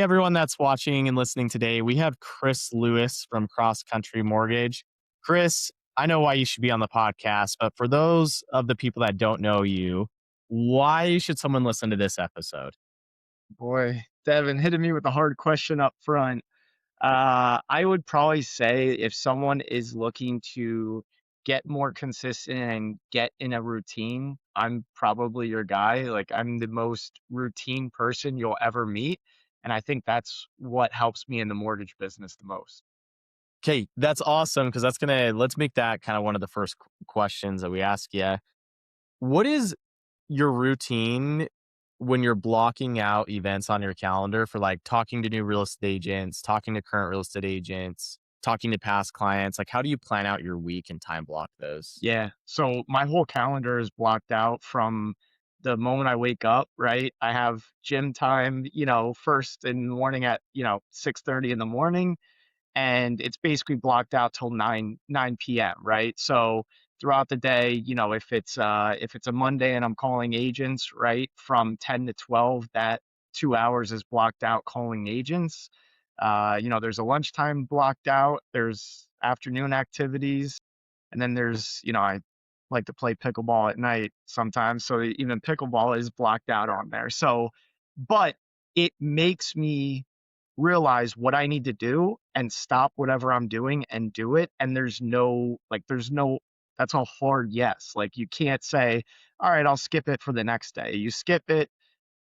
everyone that's watching and listening today. We have Chris Lewis from Cross Country Mortgage. Chris, I know why you should be on the podcast, but for those of the people that don't know you, why should someone listen to this episode? Boy, Devin hitting me with a hard question up front. I would probably say if someone is looking to get more consistent and get in a routine, I'm probably your guy. Like, I'm the most routine person you'll ever meet. And I think that's what helps me in the mortgage business the most. Okay, that's awesome because let's make that kind of one of the first questions that we ask you. What is your routine when you're blocking out events on your calendar for like talking to new real estate agents, talking to current real estate agents, talking to past clients? Like, how do you plan out your week and time block those? Yeah. So my whole calendar is blocked out from the moment I wake up, right? I have gym time, first in the morning at, 6:30 in the morning, and it's basically blocked out till 9 p.m., right? So throughout the day, if it's a Monday and I'm calling agents, right, from 10 to 12, that 2 hours is blocked out calling agents. There's a lunchtime blocked out, there's afternoon activities, and then I like to play pickleball at night sometimes. So even pickleball is blocked out on there. But it makes me realize what I need to do and stop whatever I'm doing and do it. And that's a hard yes. Like, you can't say, all right, I'll skip it for the next day. You skip it,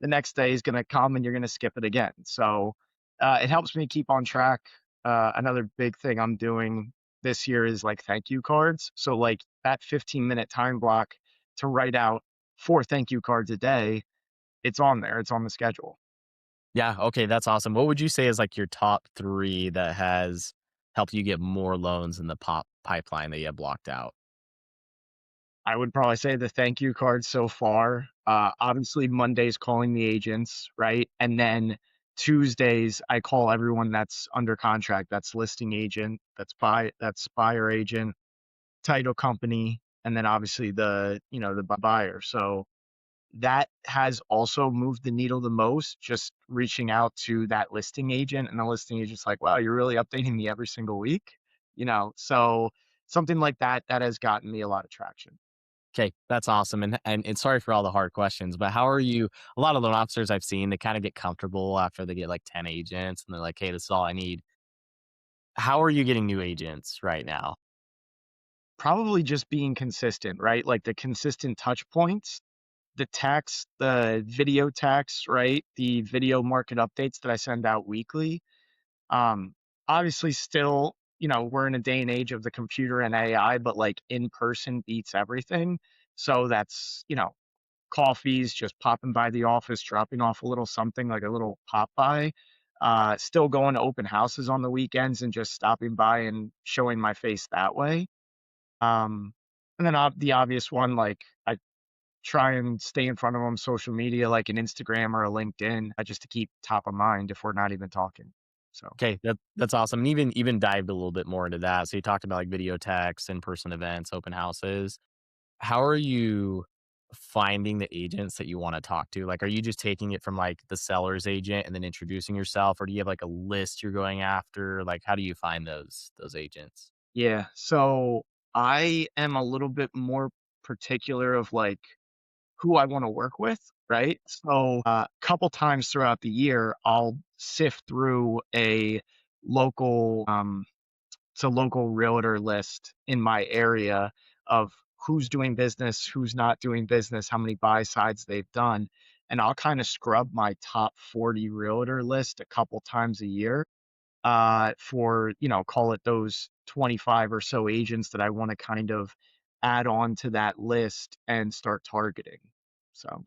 the next day is going to come and you're going to skip it again. So it helps me keep on track. Another big thing I'm doing this year is like thank you cards. So like that 15-minute time block to write out 4 thank you cards a day, it's on there. It's on the schedule. Yeah, okay, that's awesome. What would you say is like your top three that has helped you get more loans in the pipeline that you have blocked out? I would probably say the thank you cards so far. Obviously, Mondays calling the agents, right? And then Tuesdays, I call everyone that's under contract. That's listing agent, that's buyer agent, title company, and then obviously the buyer. So that has also moved the needle the most, just reaching out to that listing agent, and the listing agent's like, wow, you're really updating me every single week. So something like that has gotten me a lot of traction. Okay, that's awesome. And sorry for all the hard questions, but how are you? A lot of loan officers I've seen, they kind of get comfortable after they get like 10 agents and they're like, hey, this is all I need. How are you getting new agents right now? Probably just being consistent, right? Like the consistent touch points, the text, the video text, right? The video market updates that I send out weekly. Um, Obviously, still, we're in a day and age of the computer and AI, but like in person beats everything. So that's, coffees, just popping by the office, dropping off a little something like a little pop by. Still going to open houses on the weekends and just stopping by and showing my face that way. Um, and then the obvious one, like I try and stay in front of them social media, like an Instagram or a LinkedIn, just to keep top of mind if we're not even talking. So Okay, that's awesome. And even dived a little bit more into that. So you talked about like video texts, in-person events, open houses. How are you finding the agents that you want to talk to? Like, are you just taking it from like the seller's agent and then introducing yourself, or do you have like a list you're going after? Like, how do you find those agents? yeah, so I am a little bit more particular of like who I want to work with, right? So a couple times throughout the year, I'll sift through local it's a local realtor list in my area of who's doing business, who's not doing business, how many buy sides they've done. And I'll kind of scrub my top 40 realtor list a couple times a year for, call it those 25 or so agents that I want to kind of add on to that list and start targeting. So,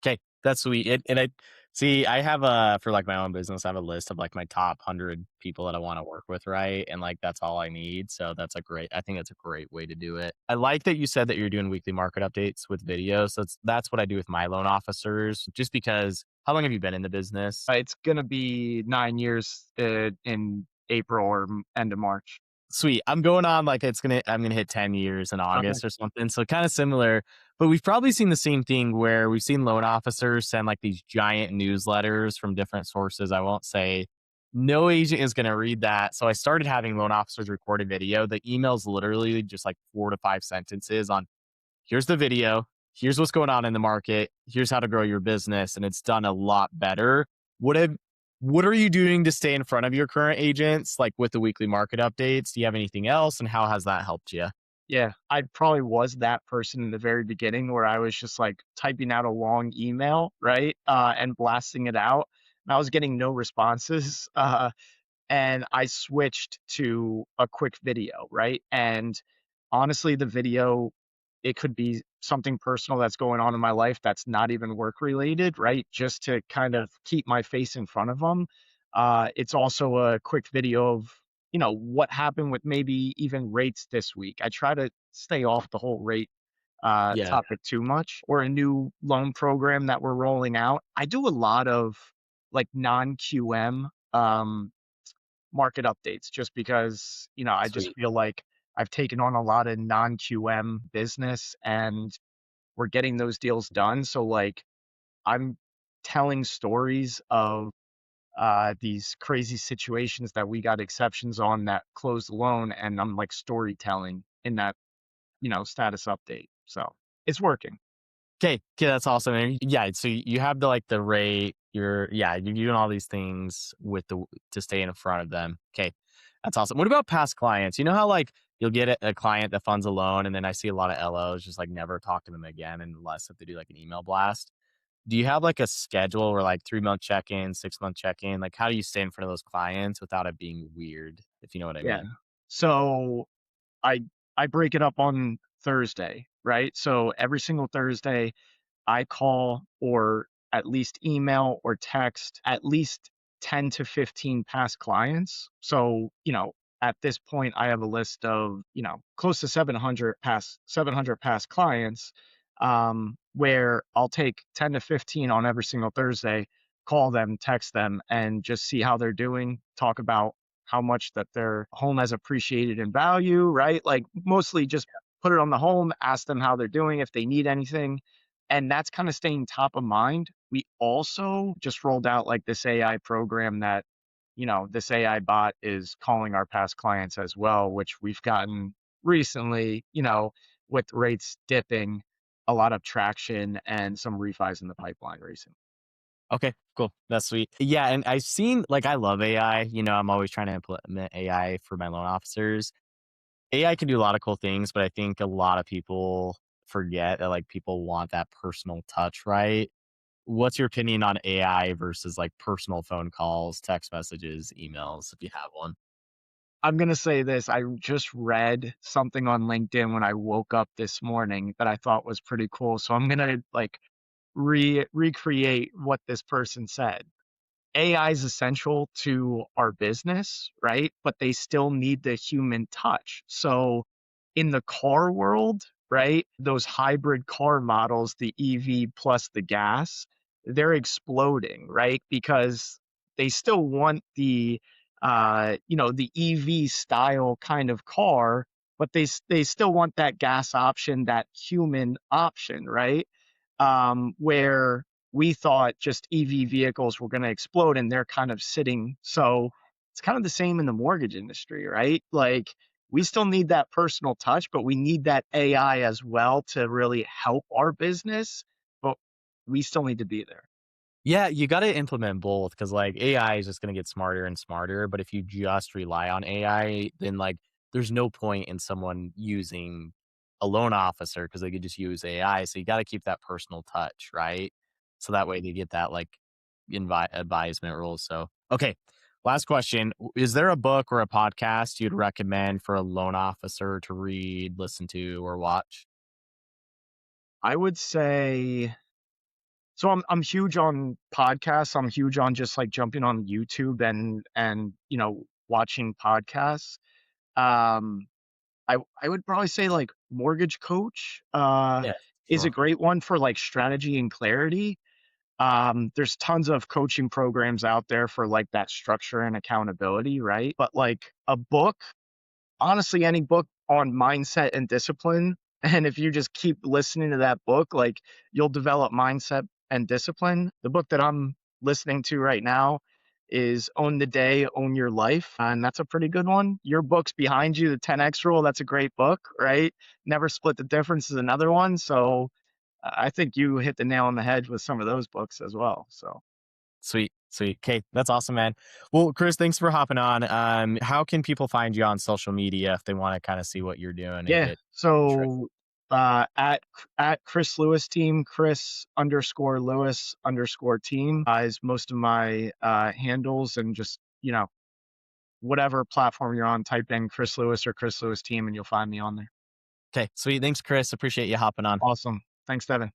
Okay, that's sweet. And I see, I have a for like my own business, I have a list of like my top 100 people that I want to work with, right? And like that's all I need. So I think that's a great way to do it. I like that you said that you're doing weekly market updates with videos. That's what I do with my loan officers, just because how long have you been in the business? it's going to be 9 years in April or end of March. Sweet. I'm going on like I'm gonna hit 10 years in Okay. August or something. So kind of similar, but we've probably seen the same thing where we've seen loan officers send like these giant newsletters from different sources. I won't say no agent is gonna read that. So I started having loan officers record a video. The email's literally just like 4 to 5 sentences on here's the video, here's what's going on in the market, here's how to grow your business, and it's done a lot better. What have what are you doing to stay in front of your current agents, like with the weekly market updates? Do you have anything else, and how has that helped you? Yeah, I probably was that person in the very beginning where I was just like typing out a long email, right? And blasting it out. And I was getting no responses. And I switched to a quick video, right? And honestly, the video, it could be something personal that's going on in my life that's not even work related, right? Just to kind of keep my face in front of them. It's also a quick video of, what happened with maybe even rates this week. I try to stay off the whole rate Yeah, topic too much, or a new loan program that we're rolling out. I do a lot of like non QM market updates just because, I just sweet. feel like I've taken on a lot of non-QM business and we're getting those deals done. So like I'm telling stories of these crazy situations that we got exceptions on that closed the loan, and I'm like storytelling in that, status update. So it's working. Okay, that's awesome. And yeah, so you have the rate. You're doing all these things with the to stay in front of them. Okay, that's awesome. What about past clients? You know how like you'll get a client that funds a loan, and then I see a lot of LOs just like never talk to them again unless if they do like an email blast. Do you have like a schedule or like 3 month check in, 6 month check in? Like how do you stay in front of those clients without it being weird? If you know what I Yeah. mean? So I I break it up on Thursday, right? So every single Thursday I call or at least email or text at least 10 to 15 past clients. So, at this point, I have a list of, close to 700 past clients, where I'll take 10 to 15 on every single Thursday, call them, text them, and just see how they're doing, talk about how much that their home has appreciated in value, right? Like mostly just put it on the home, ask them how they're doing, if they need anything, and that's kind of staying top of mind. We also just rolled out like this AI program that, this AI bot is calling our past clients as well, which we've gotten recently, with rates dipping, a lot of traction and some refis in the pipeline recently. Okay, cool. That's sweet. Yeah, and I've seen like I love AI. I'm always trying to implement AI for my loan officers. AI can do a lot of cool things, but I think a lot of people forget that like people want that personal touch, right? What's your opinion on AI versus like personal phone calls, text messages, emails, if you have one? I'm gonna say this, I just read something on LinkedIn when I woke up this morning that I thought was pretty cool. So I'm gonna like recreate what this person said. AI is essential to our business, right? But they still need the human touch. So in the car world, right, those hybrid car models, the EV plus the gas, they're exploding, right? Because they still want the EV style kind of car, but they still want that gas option, that human option, right? Where we thought just EV vehicles were going to explode and they're kind of sitting. So it's kind of the same in the mortgage industry, right? Like we still need that personal touch, but we need that AI as well to really help our business. But we still need to be there. Yeah, you got to implement both because like AI is just going to get smarter and smarter. But if you just rely on AI, then like there's no point in someone using a loan officer because they could just use AI. So you got to keep that personal touch, right? So that way they get that like advisement rules. So, okay. Last question. Is there a book or a podcast you'd recommend for a loan officer to read, listen to, or watch? I would say so I'm huge on podcasts. I'm huge on just like jumping on YouTube and watching podcasts. Um I would probably say like Mortgage Coach Yeah, is a sure. great one for like strategy and clarity. There's tons of coaching programs out there for like that structure and accountability, right? But like a book, honestly, any book on mindset and discipline. And if you just keep listening to that book, like, you'll develop mindset and discipline. The book that I'm listening to right now is Own the Day, Own Your Life. And that's a pretty good one. Your book's behind you, The 10X Rule. That's a great book, right? Never Split the Difference is another one. So I think you hit the nail on the head with some of those books as well. So. Sweet, sweet. Okay, that's awesome, man. Well, Chris, thanks for hopping on. How can people find you on social media if they want to kind of see what you're doing and Yeah. get interest? So at Chris Lewis team, Chris underscore Lewis underscore team is most of my handles, and just, whatever platform you're on, type in Chris Lewis or Chris Lewis team and you'll find me on there. Okay, sweet. Thanks, Chris. Appreciate you hopping on. Awesome. Thanks, Devin.